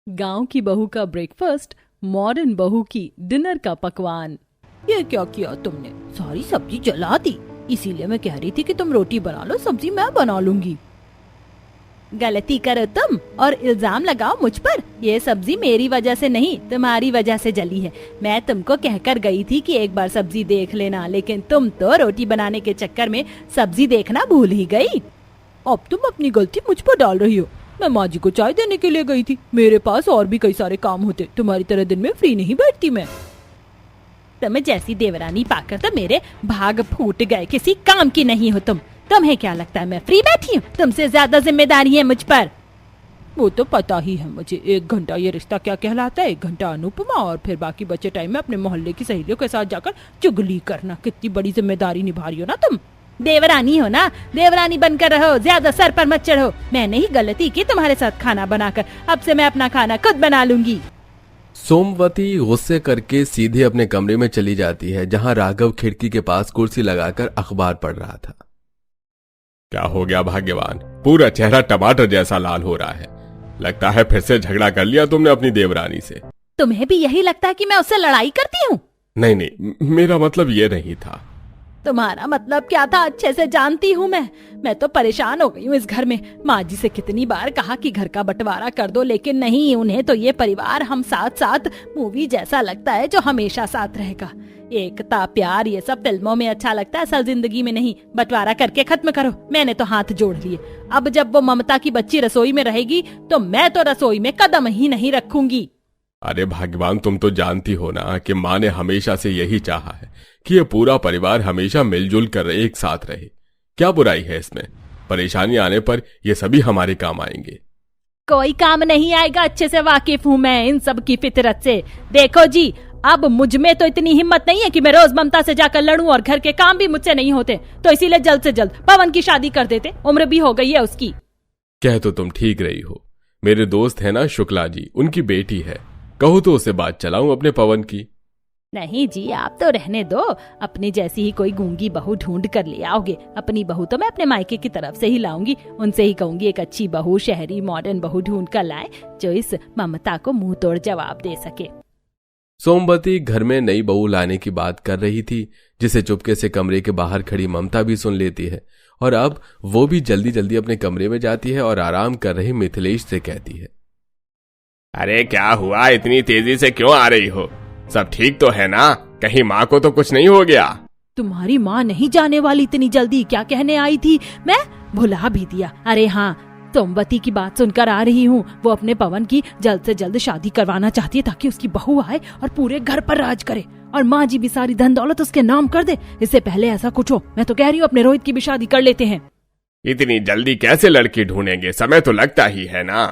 गांव की बहू का ब्रेकफास्ट, मॉडर्न बहू की डिनर का पकवान। ये क्या किया तुमने? सारी सब्जी जला दी। इसीलिए मैं कह रही थी कि तुम रोटी बना लो, सब्जी मैं बना लूंगी। गलती करो तुम और इल्जाम लगाओ मुझ पर। ये सब्जी मेरी वजह से नहीं, तुम्हारी वजह से जली है। मैं तुमको कहकर गई थी कि एक बार सब्जी देख लेना, लेकिन तुम तो रोटी बनाने के चक्कर में सब्जी देखना भूल ही गई। अब तुम अपनी गलती मुझ पर डाल रही हो। मैं माँ जी को चाय देने के लिए गई थी। मेरे पास और भी कई सारे काम होते, तुम्हारी तरह दिन में फ्री नहीं बैठती मैं। तुम्हें जैसी देवरानी पाकर तो मेरे भाग फूट गए। किसी काम की नहीं हो तुम। तुम्हें क्या लगता है मैं फ्री बैठी हूँ? तुमसे ज्यादा जिम्मेदारी है मुझ पर। वो तो पता ही है मुझे। 1 घंटा ये रिश्ता क्या कहलाता है, 1 घंटा अनुपमा, और फिर बाकी बचे टाइम में अपने मोहल्ले की सहेलियों के साथ जाकर चुगली करना। कितनी बड़ी जिम्मेदारी निभा रही हो ना तुम। देवरानी हो ना, देवरानी बनकर रहो, ज्यादा सर पर मत चढ़ो। मैंने ही गलती की तुम्हारे साथ खाना बनाकर। अब से मैं अपना खाना खुद बना लूंगी। सोमवती गुस्से करके सीधे अपने कमरे में चली जाती है, जहां राघव खिड़की के पास कुर्सी लगाकर अखबार पढ़ रहा था। क्या हो गया भाग्यवान? पूरा चेहरा टमाटर जैसा लाल हो रहा है। लगता है फिर से झगड़ा कर लिया तुमने अपनी देवरानी से। तुम्हें भी यही लगता है कि मैं उससे लड़ाई करती हूँ? नहीं, मेरा मतलब ये नहीं था। तुम्हारा मतलब क्या था अच्छे से जानती हूँ मैं तो परेशान हो गई हूँ इस घर में। माँ जी से कितनी बार कहा कि घर का बंटवारा कर दो, लेकिन नहीं। उन्हें तो ये परिवार हम साथ साथ मूवी जैसा लगता है जो हमेशा साथ रहेगा। एकता, प्यार, ये सब फिल्मों में अच्छा लगता है, असल जिंदगी में नहीं। बंटवारा करके खत्म करो। मैंने तो हाथ जोड़ लिए। अब जब वो ममता की बच्ची रसोई में रहेगी तो मैं तो रसोई में कदम ही नहीं रखूंगी। अरे भाग्यवान, तुम तो जानती हो ना कि माँ ने हमेशा से यही चाहा है कि ये पूरा परिवार हमेशा मिलजुल कर एक साथ रहे। क्या बुराई है इसमें? परेशानी आने पर ये सभी हमारे काम आएंगे। कोई काम नहीं आएगा, अच्छे से वाकिफ हूँ मैं इन सब की फितरत से। देखो जी, अब मुझ में तो इतनी हिम्मत नहीं है कि मैं रोज ममता से जाकर लड़ूं, और घर के काम भी मुझसे नहीं होते, तो इसीलिए जल्द से जल्द पवन की शादी कर देते। उम्र भी हो गई है उसकी। कह तो तुम ठीक रही हो। मेरे दोस्त है ना शुक्ला जी, उनकी बेटी है। कहो तो उसे बात चलाऊं अपने पवन की। नहीं जी, आप तो रहने दो। अपनी जैसी ही कोई गूंगी बहू ढूंढ कर ले आओगे। अपनी बहू तो मैं अपने मायके की तरफ से ही लाऊंगी। उनसे ही कहूंगी एक अच्छी बहू, शहरी मॉडर्न बहू ढूंढ कर लाए, जो इस ममता को मुंह तोड़ जवाब दे सके। सोमवती घर में नई बहू लाने की बात कर रही थी, जिसे चुपके से कमरे के बाहर खड़ी ममता भी सुन लेती है, और अब वो भी जल्दी जल्दी अपने कमरे में जाती है और आराम कर रही मिथिलेश से कहती है, अरे क्या हुआ? इतनी तेजी से क्यों आ रही हो? सब ठीक तो है ना? कहीं माँ को तो कुछ नहीं हो गया? तुम्हारी माँ नहीं जाने वाली इतनी जल्दी। क्या कहने आई थी मैं भुला भी दिया। अरे हाँ, सोमवती की बात सुनकर आ रही हूँ। वो अपने पवन की जल्द से जल्द शादी करवाना चाहती है, ताकि उसकी बहू आए और पूरे घर पर राज करे, और माँ जी भी सारी धन दौलत उसके नाम कर दे। इससे पहले ऐसा कुछ हो, मैं तो कह रही हूँ अपने रोहित की भी शादी कर लेते हैं। इतनी जल्दी कैसे लड़की ढूंढेंगे? समय तो लगता ही है ना।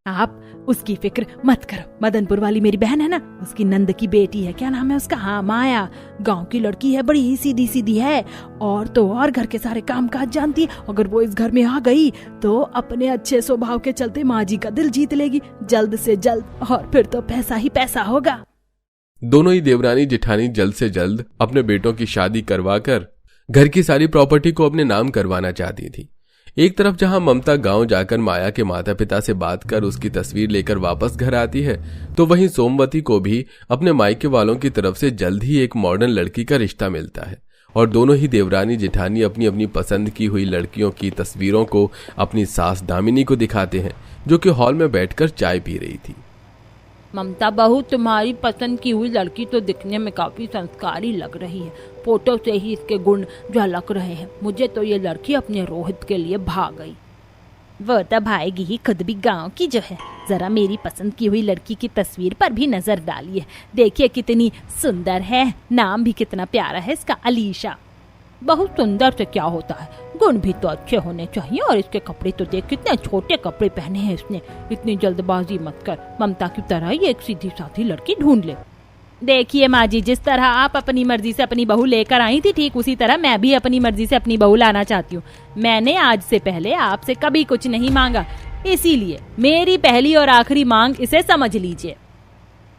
आप उसकी फिक्र मत करो। मदनपुर वाली मेरी बहन है ना, उसकी नंद की बेटी है, क्या नाम है उसका? हाँ, माया। गांव की लड़की है, बड़ी ही सीधी सीधी है, और तो और घर के सारे काम काज जानती है। अगर वो इस घर में आ गई तो अपने अच्छे स्वभाव के चलते माँ जी का दिल जीत लेगी जल्द से जल्द, और फिर तो पैसा ही पैसा होगा। दोनों ही देवरानी जिठानी जल्द से जल्द अपने बेटों की शादी करवाकर घर की सारी प्रॉपर्टी को अपने नाम करवाना चाहती थी। एक तरफ जहां ममता गांव जाकर माया के माता पिता से बात कर उसकी तस्वीर लेकर वापस घर आती है, तो वहीं सोमवती को भी अपने मायके वालों की तरफ से जल्द ही एक मॉडर्न लड़की का रिश्ता मिलता है, और दोनों ही देवरानी जिठानी अपनी अपनी पसंद की हुई लड़कियों की तस्वीरों को अपनी सास दामिनी को दिखाते हैं, जो कि हॉल में बैठकर चाय पी रही थी। ममता बहू, तुम्हारी पसंद की हुई लड़की तो दिखने में काफी संस्कारी लग रही है। फोटो से ही इसके गुण झलक रहे हैं। मुझे तो ये लड़की अपने रोहित के लिए भाग गई। वो तो भाएगी ही, खुद भी गांव की जो है। जरा मेरी पसंद की हुई लड़की की तस्वीर पर भी नजर डालिए। देखिए कितनी सुंदर है, नाम भी कितना प्यारा है इसका, अलीशा। बहुत सुंदर से क्या होता है, गुण भी तो अच्छे होने चाहिए। और इसके कपड़े तो देख, कितने छोटे कपड़े पहने हैं इसने। इतनी जल्दबाजी मत कर, ममता की तरह ही एक सीधी साधी लड़की ढूंढ ले। देखिए माँ जी, जिस तरह आप अपनी मर्जी से अपनी बहू लेकर आई थी, ठीक उसी तरह मैं भी अपनी मर्जी से अपनी बहू लाना चाहती हूँ। मैंने आज से पहले आपसे कभी कुछ नहीं मांगा, इसीलिए मेरी पहली और आखिरी मांग इसे समझ लीजिए।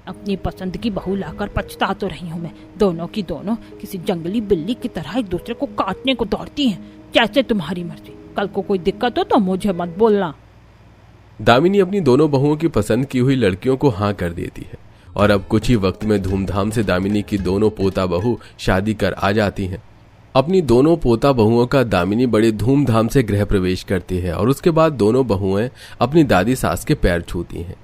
अपनी पसंद की बहू लाकर पछता तो रही हूँ मैं। दोनों की दोनों किसी जंगली बिल्ली की तरह एक दूसरे को काटने को दौड़ती हैं। जैसे तुम्हारी मर्जी। कल को कोई दिक्कत हो तो मुझे मत बोलना। दामिनी अपनी दोनों बहुओं की पसंद की हुई लड़कियों को हाँ कर देती है और अब कुछ ही वक्त में धूमधाम से दामिनी की दोनों पोता बहू शादी कर आ जाती हैं। अपनी दोनों पोता बहुओं का दामिनी बड़े धूमधाम से गृह प्रवेश करती है और उसके बाद दोनों बहुएं अपनी दादी सास के पैर छूती हैं।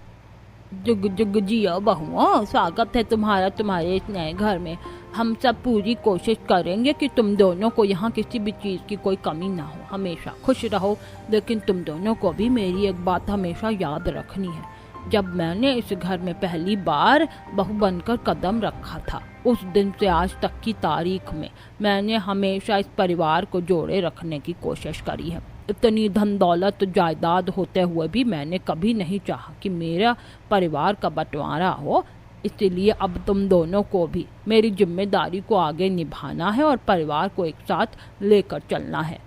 जुग जुग जियो बहुओं, स्वागत है तुम्हारा तुम्हारे इस नए घर में। हम सब पूरी कोशिश करेंगे कि तुम दोनों को यहाँ किसी भी चीज की कोई कमी ना हो, हमेशा खुश रहो। लेकिन तुम दोनों को भी मेरी एक बात हमेशा याद रखनी है। जब मैंने इस घर में पहली बार बहू बनकर कदम रखा था, उस दिन से आज तक की तारीख में मैंने हमेशा इस परिवार को जोड़े रखने की कोशिश करी है। इतनी धन दौलत जायदाद होते हुए भी मैंने कभी नहीं चाहा कि मेरा परिवार का बंटवारा हो। इसलिए अब तुम दोनों को भी मेरी जिम्मेदारी को आगे निभाना है और परिवार को एक साथ लेकर चलना है।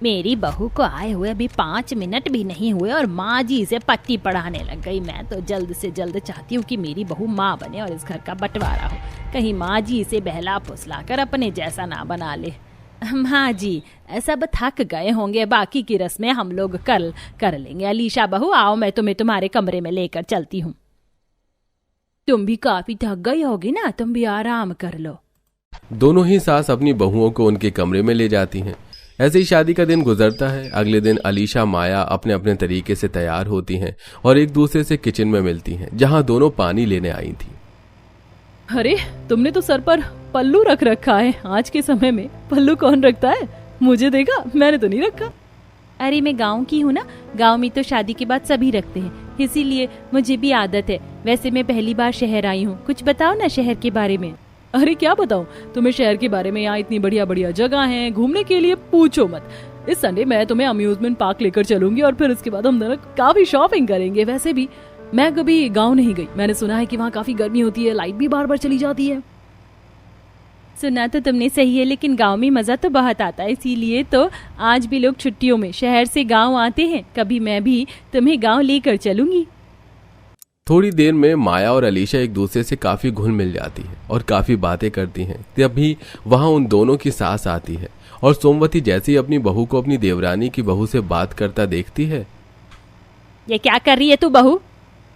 मेरी बहू को आए हुए अभी 5 मिनट भी नहीं हुए और माँ जी इसे पट्टी पढ़ाने लग गई। मैं तो जल्द से जल्द चाहती हूँ कि मेरी बहू माँ बने और इस घर का बंटवारा हो। कहीं माँ जी इसे बहला फुसला कर अपने जैसा ना बना ले। माँ जी सब थक गए होंगे, बाकी की रस्में हम लोग कल कर लेंगे। अलीशा बहू आओ, मैं तुम्हें तुम्हारे कमरे में लेकर चलती हूँ। तुम भी काफी थक गई होगी ना, तुम भी आराम कर लो। दोनों ही सास अपनी बहुओं को उनके कमरे में ले जाती हैं। ऐसे ही शादी का दिन गुजरता है। अगले दिन अलीशा माया अपने अपने तरीके से तैयार होती हैं और एक दूसरे से किचन में मिलती हैं, जहां दोनों पानी लेने आई थी। अरे तुमने तो सर पर पल्लू रख रखा है। आज के समय में पल्लू कौन रखता है? मुझे देखा, मैंने तो नहीं रखा। अरे मैं गांव की हूँ ना, गांव में तो शादी के बाद सभी रखते हैं, इसीलिए मुझे भी आदत है। वैसे मैं पहली बार शहर आई हूँ, कुछ बताओ ना शहर के बारे में। अरे क्या बताऊं तुम्हें शहर के बारे में। यहाँ इतनी बढ़िया बढ़िया जगह हैं घूमने के लिए, पूछो मत। इस संडे मैं तुम्हें अम्यूजमेंट पार्क लेकर चलूंगी और फिर उसके बाद हम दोनों काफी शॉपिंग करेंगे। वैसे भी मैं कभी गांव नहीं गई, मैंने सुना है कि वहाँ काफी गर्मी होती है, लाइट भी बार बार चली जाती है। सुना तो तुमने सही है, लेकिन गांव में मजा तो बहुत आता है, इसीलिए तो आज भी लोग छुट्टियों में शहर से गांव आते हैं। कभी मैं भी तुम्हें गांव लेकर चलूंगी। थोड़ी देर में माया और अलीशा एक दूसरे से काफी घुल मिल जाती है और काफी बातें करती हैं। तभी वहां उन दोनों की सास आती है और सोमवती जैसे ही अपनी बहू को अपनी देवरानी की बहू से बात करता देखती है। ये क्या कर रही है तू बहू?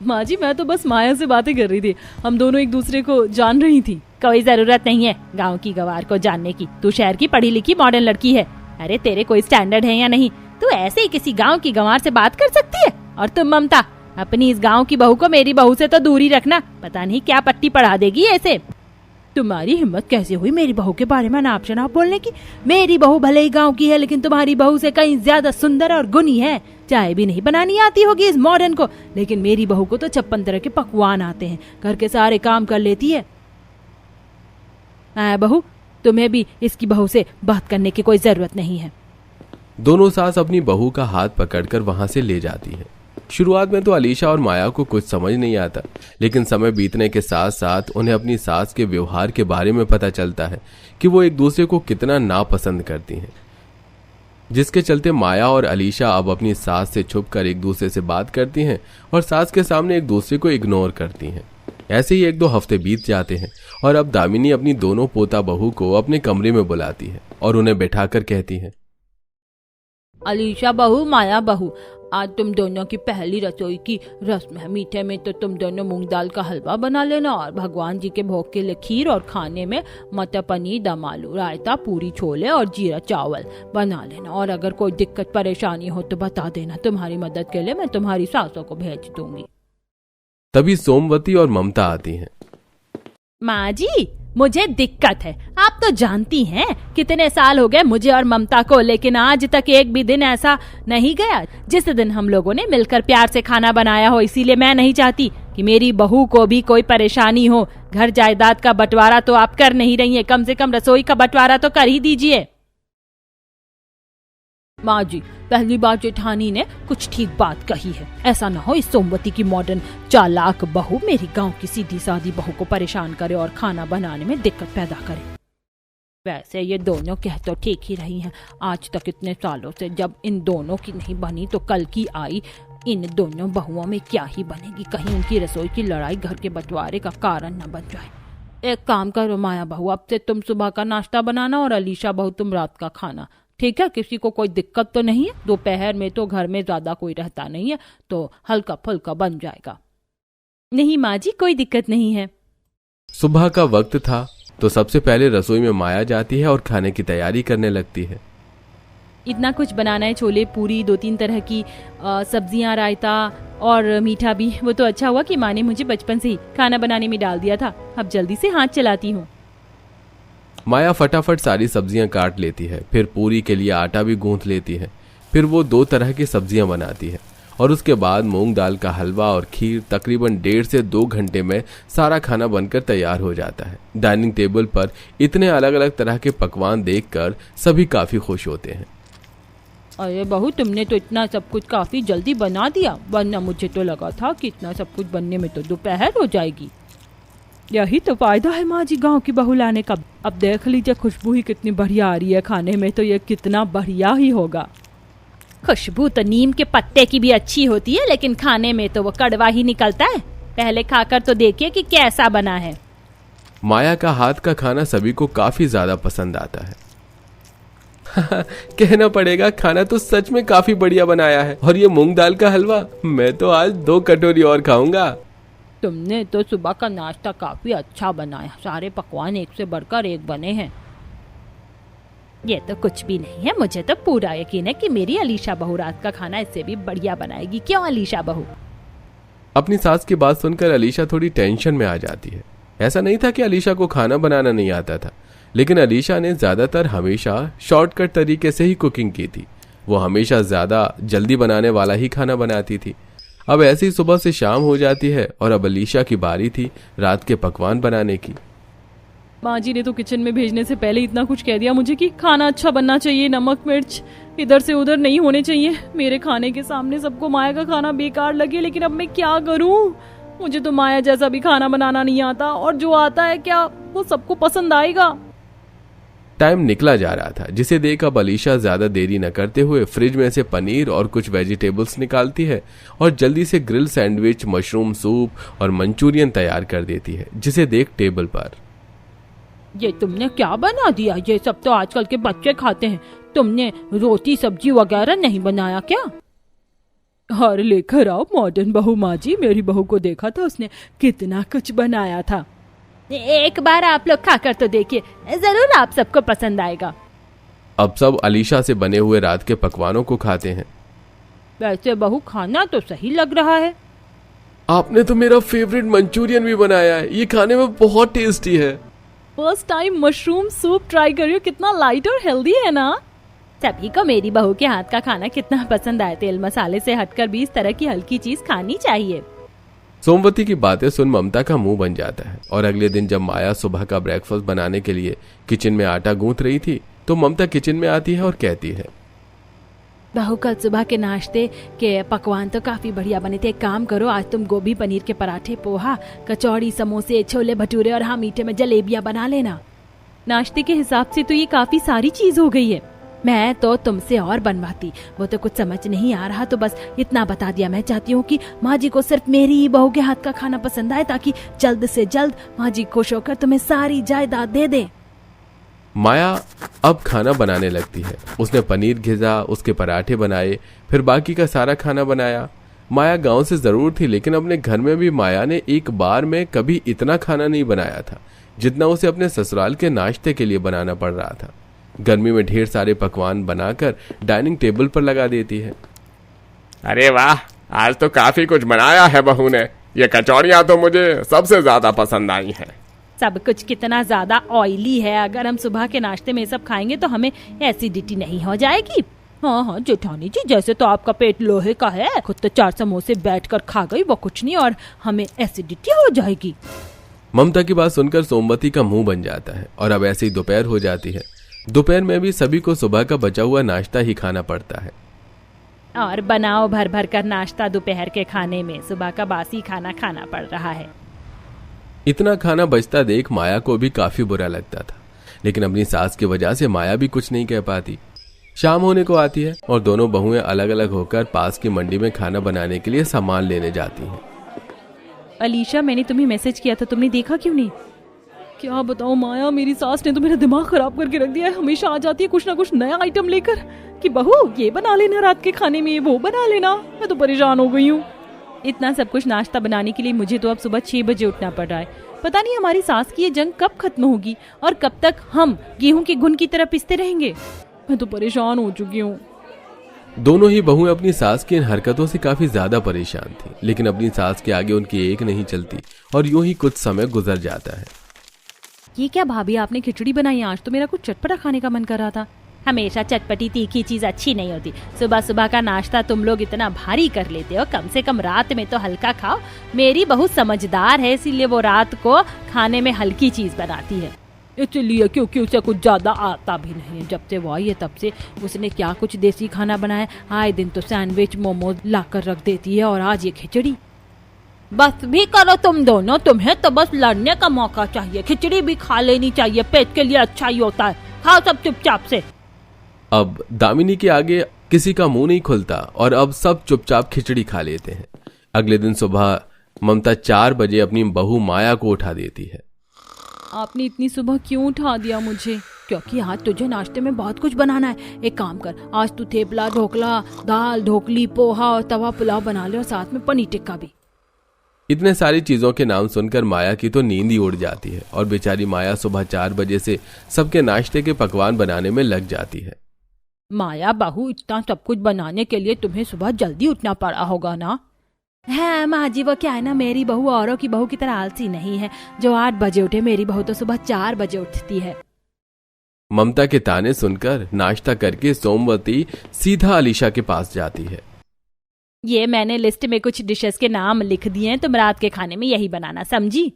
माँ जी मैं तो बस माया से बातें कर रही थी, हम दोनों एक दूसरे को जान रही थी। कोई जरूरत नहीं है गांव की गवार को जानने की, तू शहर की पढ़ी लिखी मॉडर्न लड़की है। अरे तेरे कोई स्टैंडर्ड है या नहीं? तू ऐसे ही किसी गांव की गंवार से बात कर सकती है? और तुम ममता, अपनी इस गांव की बहू को मेरी बहू से तो दूरी रखना, पता नहीं क्या पट्टी पढ़ा देगी ऐसे। तुम्हारी हिम्मत कैसे हुई मेरी बहू के बारे में नाप शनाप बोलने की? मेरी बहू भले ही गांव की है, लेकिन तुम्हारी बहू से कहीं ज्यादा सुंदर और गुणी है। चाय भी नहीं बनानी आती होगी इस मॉडर्न को, लेकिन मेरी बहू को तो 56 तरह के पकवान आते हैं, घर के सारे काम कर लेती है। बहू तुम्हें भी इसकी बहू से बात करने की कोई जरूरत नहीं है। दोनों सास अपनी बहू का हाथ पकड़कर वहां से ले जाती हैं। शुरुआत में तो अलीशा और माया को कुछ समझ नहीं आता, लेकिन समय बीतने के साथ साथ उन्हें अपनी सास के व्यवहार के बारे में पता चलता है कि वो एक दूसरे को कितना नापसंद करती हैं, जिसके चलते माया और अलीशा अब अपनी सास से छुपकर एक दूसरे से बात करती हैं और सास के सामने एक दूसरे को इग्नोर करती हैं। ऐसे ही 1-2 हफ्ते बीत जाते हैं और अब दामिनी अपनी दोनों पोता बहू को अपने कमरे में बुलाती है और उन्हें बैठाकर कहती है, अलीशा बहू, माया बहू, आज तुम दोनों की पहली रसोई की रस्म है। मीठे में तो तुम दोनों मूंग दाल का हलवा बना लेना और भगवान जी के भोग के लिए खीर, और खाने में मटर पनीर, दम आलू, रायता, पूरी छोले और जीरा चावल बना लेना। और अगर कोई दिक्कत परेशानी हो तो बता देना, तुम्हारी मदद के लिए मैं तुम्हारी सासों को भेज दूंगी। तभी सोमवती और ममता आती हैं। माँ जी मुझे दिक्कत है, आप तो जानती हैं कितने साल हो गए मुझे और ममता को, लेकिन आज तक एक भी दिन ऐसा नहीं गया जिस दिन हम लोगों ने मिलकर प्यार से खाना बनाया हो। इसीलिए मैं नहीं चाहती कि मेरी बहू को भी कोई परेशानी हो। घर जायदाद का बंटवारा तो आप कर नहीं रही हैं, कम से कम रसोई का बंटवारा तो कर ही दीजिए। माँ जी पहली बार जेठानी ने कुछ ठीक बात कही है, ऐसा ना हो इस सोमवती की मॉडर्न चालाक बहू मेरी गांव की सीधी सादी बहू को परेशान करे और खाना बनाने में दिक्कत पैदा करे। वैसे ये दोनों कह तो ठीक ही रही हैं, आज तक इतने सालों से जब इन दोनों की नहीं बनी तो कल की आई इन दोनों बहुओं में क्या ही बनेगी। कहीं उनकी रसोई की लड़ाई घर के बंटवारे का कारण न बन जाए। एक काम करो माया बहू, अब से तुम सुबह का नाश्ता बनाना और अलीशा बहू तुम रात का खाना, ठीक है, किसी को कोई दिक्कत तो नहीं है? दोपहर में तो घर में ज्यादा कोई रहता नहीं है, तो हल्का फुल्का बन जाएगा। नहीं माँ जी, कोई दिक्कत नहीं है। सुबह का वक्त था तो सबसे पहले रसोई में माया जाती है और खाने की तैयारी करने लगती है। इतना कुछ बनाना है, छोले पूरी, 2-3 तरह की सब्जियां, रायता और मीठा भी। वो तो अच्छा हुआ कि माँ ने मुझे बचपन से ही खाना बनाने में डाल दिया था। अब जल्दी से हाथ चलाती हूँ। माया फटाफट सारी सब्जियां काट लेती है, फिर पूरी के लिए आटा भी गूंथ लेती है। फिर वो 2 तरह की सब्जियां बनाती है और उसके बाद मूंग दाल का हलवा और खीर। तकरीबन 1.5 से 2 घंटे में सारा खाना बनकर तैयार हो जाता है। डाइनिंग टेबल पर इतने अलग अलग तरह के पकवान देखकर सभी काफी खुश होते हैं। अरे बहू, तुमने तो इतना सब कुछ काफी जल्दी बना दिया, वरना मुझे तो लगा था कि इतना सब कुछ बनने में तो दोपहर हो जाएगी। यही तो फायदा है माँ जी गाँव की बहू लाने का। अब देख लीजिए, खुशबू ही कितनी बढ़िया आ रही है खाने में, तो ये कितना बढ़िया ही होगा। खुशबू तो नीम के पत्ते की भी अच्छी होती है, लेकिन खाने में तो वो कड़वा ही निकलता है। पहले खाकर तो देखिए कि कैसा बना है। माया का हाथ का खाना सभी को काफी ज्यादा पसंद आता है। कहना पड़ेगा, खाना तो सच में काफी बढ़िया बनाया है। और ये मूंग दाल का हलवा, मैं तो आज 2 कटोरी और खाऊंगा। तुमने तो सुबह का नाश्ता काफी अच्छा बनाया, सारे पकवान एक से बढ़कर एक बने हैं। ये तो कुछ भी नहीं है, मुझे तो पूरा यकीन है कि मेरी अलीशा बहू रात का खाना इससे भी बढ़िया बनाएगी। क्यों अलीशा बहू? अपनी सास की बात सुनकर अलीशा थोड़ी टेंशन में आ जाती है। ऐसा नहीं था कि अलीशा को खाना बनाना नहीं आता था, लेकिन अलीशा ने ज्यादातर हमेशा शॉर्टकट तरीके से ही कुकिंग की थी। वो हमेशा ज्यादा जल्दी बनाने वाला ही खाना बनाती थी। अब ऐसी सुबह से शाम हो जाती है और अब अलीशा की बारी थी रात के पकवान बनाने की। माँ जी ने तो किचन में भेजने से पहले इतना कुछ कह दिया मुझे कि खाना अच्छा बनना चाहिए, नमक मिर्च इधर से उधर नहीं होने चाहिए। मेरे खाने के सामने सबको माया का खाना बेकार लगे, लेकिन अब मैं क्या करूँ? मुझे तो माया जैसा भी खाना बनाना नहीं आता, और जो आता है क्या वो सबको पसंद आएगा? टाइम निकला जा रहा था, जिसे देख अब अलीशा ज्यादा देरी न करते हुए फ्रिज में से पनीर और कुछ वेजिटेबल्स निकालती है और जल्दी से ग्रिल सैंडविच, मशरूम सूप और मंचूरियन तैयार कर देती है, जिसे देख टेबल पर। ये तुमने क्या बना दिया? ये सब तो आजकल के बच्चे खाते हैं। तुमने रोटी सब्जी वगैरह नहीं बनाया क्या? अरे लेकर आओ मॉडर्न बहू। माँ जी, मेरी बहू को देखा था, उसने कितना कुछ बनाया था। एक बार आप लोग खाकर तो देखिए, जरूर आप सबको पसंद आएगा। अब सब अलीशा से बने हुए रात के पकवानों को खाते हैं। वैसे बहू, खाना तो सही लग रहा है। आपने तो मेरा फेवरेट मंचूरियन भी बनाया है, ये खाने में बहुत टेस्टी है। First time mushroom soup try करियो, कितना लाइट और हेल्दी है ना। सभी को मेरी बहू के हाथ का खाना कितना पसंद आया। तेल मसाले से हटकर भी इस तरह की हल्की चीज खानी चाहिए। सोमवती की बातें सुन ममता का मुंह बन जाता है। और अगले दिन जब माया सुबह का ब्रेकफास्ट बनाने के लिए किचन में आटा गूंथ रही थी, तो ममता किचन में आती है और कहती है, बहू कल सुबह के नाश्ते के पकवान तो काफी बढ़िया बने थे। एक काम करो, आज तुम गोभी पनीर के पराठे, पोहा, कचौड़ी, समोसे, छोले भटूरे और हाँ मीठे में जलेबियां बना लेना। नाश्ते के हिसाब से तो ये काफी सारी चीज हो गई है। मैं तो तुमसे और बनवाती, वो तो कुछ समझ नहीं आ रहा, तो बस इतना बता दिया। मैं चाहती हूँ कि माँ जी को सिर्फ मेरी ही बहू के हाथ का खाना पसंद आए, ताकि जल्द से जल्द माँ जी खुश होकर तुम्हें सारी जायदाद दे दे। माया अब खाना बनाने लगती है। उसने पनीर घिसा, उसके पराठे बनाए, फिर बाकी का सारा खाना बनाया। माया गांव से जरूर थी, लेकिन अपने घर में भी माया ने एक बार में कभी इतना खाना नहीं बनाया था जितना उसे अपने ससुराल के नाश्ते के लिए बनाना पड़ रहा था। गर्मी में ढेर सारे पकवान बनाकर डाइनिंग टेबल पर लगा देती है। अरे वाह, आज तो काफी कुछ बनाया है बहू ने। ये कचौड़ियाँ तो मुझे सबसे ज्यादा पसंद आई हैं। सब कुछ कितना ज्यादा ऑयली है। अगर हम सुबह के नाश्ते में सब खाएंगे तो हमें एसिडिटी नहीं हो जाएगी? हाँ हाँ जेठानी जी, जैसे तो आपका पेट लोहे का है, खुद तो 4 समोसे बैठकर खा गई, वो कुछ नहीं, और हमें एसिडिटी हो जाएगी। ममता की बात सुनकर सोमवती का मुंह बन जाता है और अब ऐसे ही दोपहर हो जाती है। दोपहर में भी सभी को सुबह का बचा हुआ नाश्ता ही खाना पड़ता है। और बनाओ भर भर कर नाश्ता दोपहर के खाने में। सुबह का बासी खाना खाना पड़ रहा है। इतना खाना बचता देख माया को भी काफी बुरा लगता था, लेकिन अपनी सास की वजह से माया भी कुछ नहीं कह पाती। शाम होने को आती है और दोनों बहुएं अलग अलग होकर पास की मंडी में खाना बनाने के लिए सामान लेने जाती हैं। अलीशा, मैंने तुम्हें मैसेज किया था, तुमने देखा क्यों नहीं? क्या बताऊं माया, मेरी सास ने तो मेरा दिमाग खराब करके रख दिया है। हमेशा आ जाती है कुछ ना कुछ नया आइटम लेकर कि बहू ये बना लेना रात के खाने में, वो बना लेना। मैं तो परेशान हो गई हूँ। इतना सब कुछ नाश्ता बनाने के लिए मुझे तो अब सुबह 6 बजे उठना पड़ रहा है। पता नहीं हमारी सास की ये जंग कब खत्म होगी और कब तक हम गेहूं के घुन की तरह पिसते रहेंगे। मैं तो परेशान हो चुकी हूँ। दोनों ही बहुएं अपनी सास की इन हरकतों से काफी ज्यादा परेशान थी, लेकिन अपनी सास के आगे उनकी एक नहीं चलती और यूं ही कुछ समय गुजर जाता है। ये क्या भाभी, आपने खिचड़ी बनाई? आज तो मेरा कुछ चटपटा खाने का मन कर रहा था। हमेशा चटपटी तीखी चीज अच्छी नहीं होती। सुबह सुबह का नाश्ता तुम लोग इतना भारी कर लेते हो, कम से कम रात में तो हल्का खाओ। मेरी बहुत समझदार है, इसीलिए वो रात को खाने में हल्की चीज बनाती है। इसलिए क्योंकि उसे कुछ ज्यादा आता भी नहीं है। जब से वो आई है तब से उसने क्या कुछ देसी खाना बनाया। आए दिन तो सैंडविच मोमोज लाकर रख देती है और आज ये खिचड़ी। बस भी करो तुम दोनों, तुम्हें तो बस लड़ने का मौका चाहिए। खिचड़ी भी खा लेनी चाहिए, पेट के लिए अच्छा ही होता है। खाओ सब चुपचाप से। अब दामिनी के आगे किसी का मुंह नहीं खुलता और अब सब चुपचाप खिचड़ी खा लेते हैं। अगले दिन सुबह ममता 4 बजे अपनी बहू माया को उठा देती है। आपने इतनी सुबह क्यों उठा दिया मुझे? क्योंकि आज तुझे नाश्ते में बहुत कुछ बनाना है। एक काम कर, आज तू थेपला, ढोकला, दाल, ढोकली, पोहा और तवा पुलाव बना ले और साथ में पनीर टिक्का भी। इतने सारी चीजों के नाम सुनकर माया की तो नींद ही उड़ जाती है और बेचारी माया सुबह 4 बजे से सबके नाश्ते के पकवान बनाने में लग जाती है। माया बहू, इतना सब कुछ बनाने के लिए तुम्हें सुबह जल्दी उठना पड़ा होगा ना? है माँ जी, वो क्या है ना, मेरी बहू औरों की बहू की तरह आलसी नहीं है जो 8 बजे उठे। मेरी बहू तो सुबह 4 बजे उठती है। ममता के ताने सुनकर नाश्ता करके सोमवती सीधा अलीशा के पास जाती है। ये मैंने लिस्ट में कुछ डिशेस के नाम लिख दिए हैं, तुम रात के खाने में यही बनाना, समझी?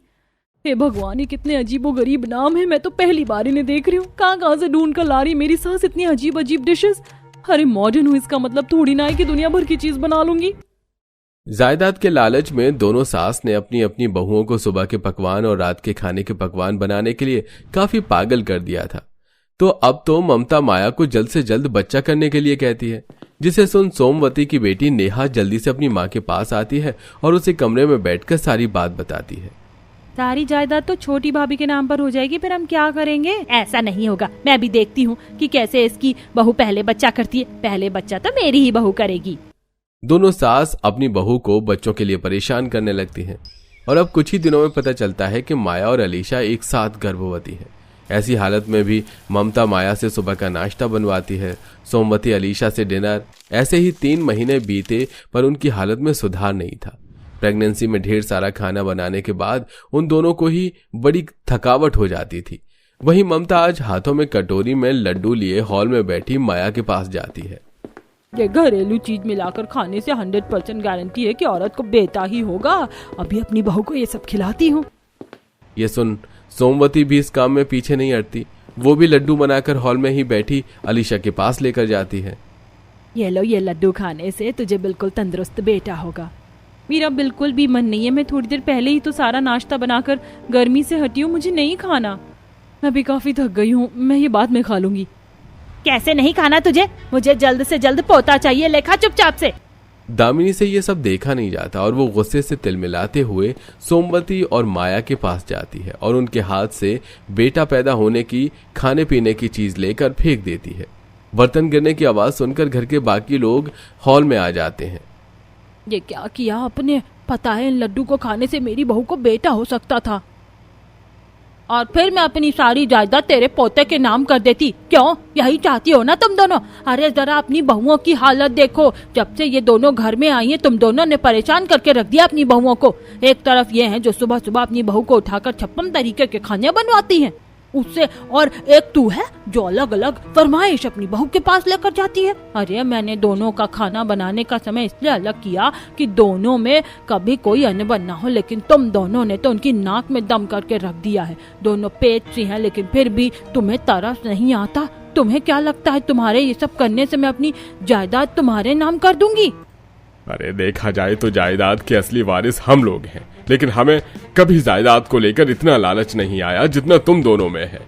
हे भगवान, ये कितने अजीबोगरीब नाम है। मैं तो पहली बार इन्हें देख रही हूँ। कहाँ से ढूंढ कर ला रही मेरी सास इतनी अजीब अजीब डिशेस। अरे मॉडर्न हूँ, इसका मतलब थोड़ी ना है कि दुनिया भर की चीज बना लूंगी। जायदाद के लालच में दोनों सास ने अपनी अपनी बहुओं को सुबह के पकवान और रात के खाने के पकवान बनाने के लिए काफी पागल कर दिया था। तो अब तो ममता माया को जल्द से जल्द बच्चा करने के लिए कहती है, जिसे सुन सोमवती की बेटी नेहा जल्दी से अपनी माँ के पास आती है और उसे कमरे में बैठकर सारी बात बताती है। सारी जायदाद तो छोटी भाभी के नाम पर हो जाएगी, फिर हम क्या करेंगे? ऐसा नहीं होगा, मैं भी देखती हूँ कि कैसे इसकी बहू पहले बच्चा करती है। पहले बच्चा तो मेरी ही बहू करेगी। दोनों सास अपनी बहू को बच्चों के लिए परेशान करने लगती हैं और अब कुछ ही दिनों में पता चलता है कि माया और अलीशा एक साथ गर्भवती है। ऐसी हालत में भी ममता माया से सुबह का नाश्ता बनवाती है, सोमवती अलीशा से डिनर। ऐसे ही 3 महीने बीते पर उनकी हालत में सुधार नहीं था। प्रेगनेंसी में ढेर सारा खाना बनाने के बाद उन दोनों को ही बड़ी थकावट हो जाती थी। वहीं ममता आज हाथों में कटोरी में लड्डू लिए हॉल में बैठी माया के पास जाती है। ये घरेलू चीज मिलाकर खाने से 100% गारंटी है कि औरत को बेटा ही होगा। अभी अपनी बहू को ये सब खिलाती हूँ। ये सुन सोमवती भी इस काम में पीछे नहीं हटती। वो भी लड्डू बनाकर हॉल में ही बैठी अलीशा के पास लेकर जाती है। ये लो, ये लड्डू खाने से तुझे बिल्कुल तंदुरुस्त बेटा होगा। मेरा बिल्कुल भी मन नहीं है। मैं थोड़ी देर पहले ही तो सारा नाश्ता बनाकर गर्मी से हटी हूँ, मुझे नहीं खाना। मैं भी काफी थक गई हूँ, मैं ये बाद में खा लूंगी। कैसे नहीं खाना तुझे? मुझे जल्द से जल्द पोता चाहिए, लेखा चुपचाप से। दामिनी से ये सब देखा नहीं जाता और वो गुस्से से तिलमिलाते हुए सोमवती और माया के पास जाती है और उनके हाथ से बेटा पैदा होने की खाने पीने की चीज लेकर फेंक देती है। बर्तन गिरने की आवाज सुनकर घर के बाकी लोग हॉल में आ जाते हैं। ये क्या किया आपने? पता है इन लड्डू को खाने से मेरी बहू को बेटा हो सकता था और फिर मैं अपनी सारी जायदाद तेरे पोते के नाम कर देती। क्यों, यही चाहती हो ना तुम दोनों? अरे जरा अपनी बहुओं की हालत देखो। जब से ये दोनों घर में आई हैं तुम दोनों ने परेशान करके रख दिया अपनी बहुओं को। एक तरफ ये है जो सुबह सुबह अपनी बहू को उठाकर 56 तरीके के खाने बनवाती हैं उससे, और एक तू है जो अलग अलग फरमाइश अपनी बहू के पास लेकर जाती है। अरे मैंने दोनों का खाना बनाने का समय इसलिए अलग किया कि दोनों में कभी कोई अनबन ना हो, लेकिन तुम दोनों ने तो उनकी नाक में दम करके रख दिया है। दोनों पेट सी हैं लेकिन फिर भी तुम्हें तरस नहीं आता। तुम्हें क्या लगता है तुम्हारे ये सब करने से मैं अपनी जायदाद तुम्हारे नाम कर दूंगी? अरे देखा जाए तो जायदाद के असली वारिस हम लोग हैं, लेकिन हमें कभी जायदाद को लेकर इतना लालच नहीं आया जितना तुम दोनों में है।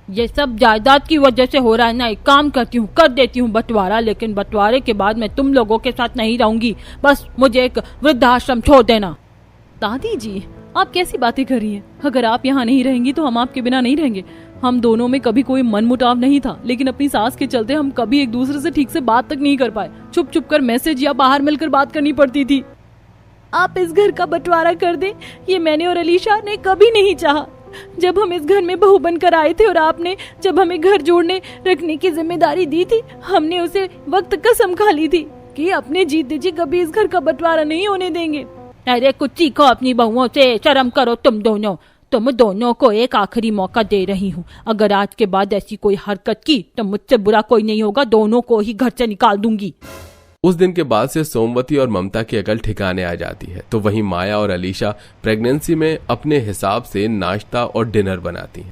ये सब जायदाद की वजह से हो रहा है ना। एक काम करती हूँ, कर देती हूँ बंटवारा, लेकिन बंटवारे के बाद मैं तुम लोगों के साथ नहीं रहूंगी। बस मुझे एक वृद्धाश्रम छोड़ देना। दादी जी, आप कैसी बातें कर रही हैं? अगर आप यहाँ नहीं रहेंगी तो हम आपके बिना नहीं रहेंगे। हम दोनों में कभी कोई मनमुटाव नहीं था, लेकिन अपनी सास के चलते हम कभी एक दूसरे से ठीक से बात तक नहीं कर पाए। छुप छुप कर मैसेज या बाहर मिलकर बात करनी पड़ती थी। आप इस घर का बंटवारा कर दें, ये मैंने और अलीशा ने कभी नहीं चाहा। जब हम इस घर में बहू बनकर आए थे और आपने जब हमें घर जोड़ने रखने की जिम्मेदारी दी थी, हमने उसे वक्त कसम खा ली थी कि अपने जीते जी कभी इस घर का बंटवारा नहीं होने देंगे। अरे कुछ सीखो अपनी बहुओं से, शर्म करो तुम दोनों को एक आखिरी मौका दे रही हूँ। अगर आज के बाद ऐसी कोई हरकत की तो मुझसे बुरा कोई नहीं होगा, दोनों को ही घर से निकाल दूंगी। उस दिन के बाद से सोमवती और ममता की अकल ठिकाने आ जाती है, तो वहीं माया और अलीशा प्रेगनेंसी में अपने हिसाब से नाश्ता और डिनर बनाती हैं।